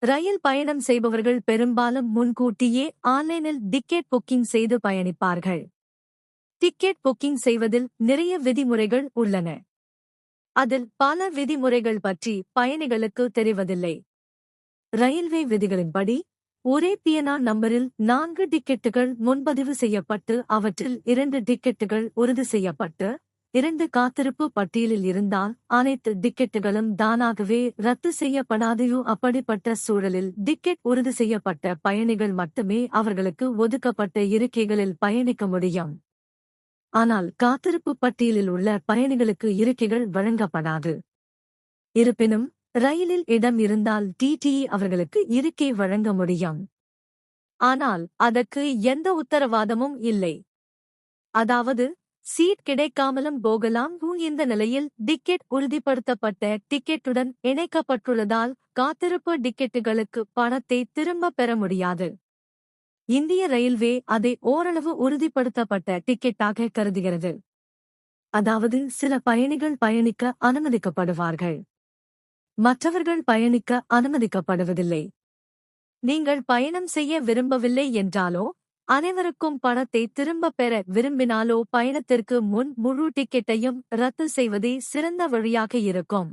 ரயில் பயணம் செய்பவர்கள் பெரும்பாலும் முன்கூட்டியே ஆன்லைனில் டிக்கெட் புக்கிங் செய்து பயணிப்பார்கள். டிக்கெட் புக்கிங் செய்வதில் நிறைய விதிமுறைகள் உள்ளன. அதில் பல விதிமுறைகள் பற்றி பயணிகளுக்கு தெரிவதில்லை. ரயில்வே விதிகளின்படி ஒரே பிஎன்ஆர் நம்பரில் 4 டிக்கெட்டுகள் முன்பதிவு செய்யப்பட்டு அவற்றில் 2 டிக்கெட்டுகள் உறுதி செய்யப்பட்டு 2 காத்திருப்பு பட்டியலில் இருந்தால் அனைத்து டிக்கெட்டுகளும் தானாகவே ரத்து செய்யப்படாதையோ. அப்படிப்பட்ட சூழலில் டிக்கெட் உறுதி செய்யப்பட்ட பயணிகள் மட்டுமே அவர்களுக்கு ஒதுக்கப்பட்ட இருக்கைகளில் பயணிக்க முடியும். ஆனால் காத்திருப்பு பட்டியலில் உள்ள பயணிகளுக்கு இருக்கைகள் வழங்கப்படாது. இருப்பினும் ரயிலில் இடம் இருந்தால் டிடிஇ அவர்களுக்கு இருக்கை வழங்க முடியும். ஆனால் அதற்கு எந்த உத்தரவாதமும் இல்லை. அதாவது சீட் கிடைக்காமலும் போகலாம். இந்த நிலையில் டிக்கெட் உறுதிப்படுத்தப்பட்ட டிக்கெட்டுடன் இணைக்கப்பட்டுள்ளதால் காத்திருப்பு டிக்கெட்டுகளுக்கு பணத்தை திரும்பப் பெற முடியாது. இந்திய ரயில்வே அதை ஓரளவு உறுதிப்படுத்தப்பட்ட டிக்கெட்டாக கருதுகிறது. அதாவது சில பயணிகள் பயணிக்க அனுமதிக்கப்படுவார்கள், மற்றவர்கள் பயணிக்க அனுமதிக்கப்படுவதில்லை. நீங்கள் பயணம் செய்ய விரும்பவில்லை என்றாலோ அனைவருக்கும் பணத்தை திரும்பப் பெற விரும்பினாலோ பயணத்திற்கு முன் முழு டிக்கெட்டையும் ரத்து செய்வதே சிறந்த வழியாக இருக்கும்.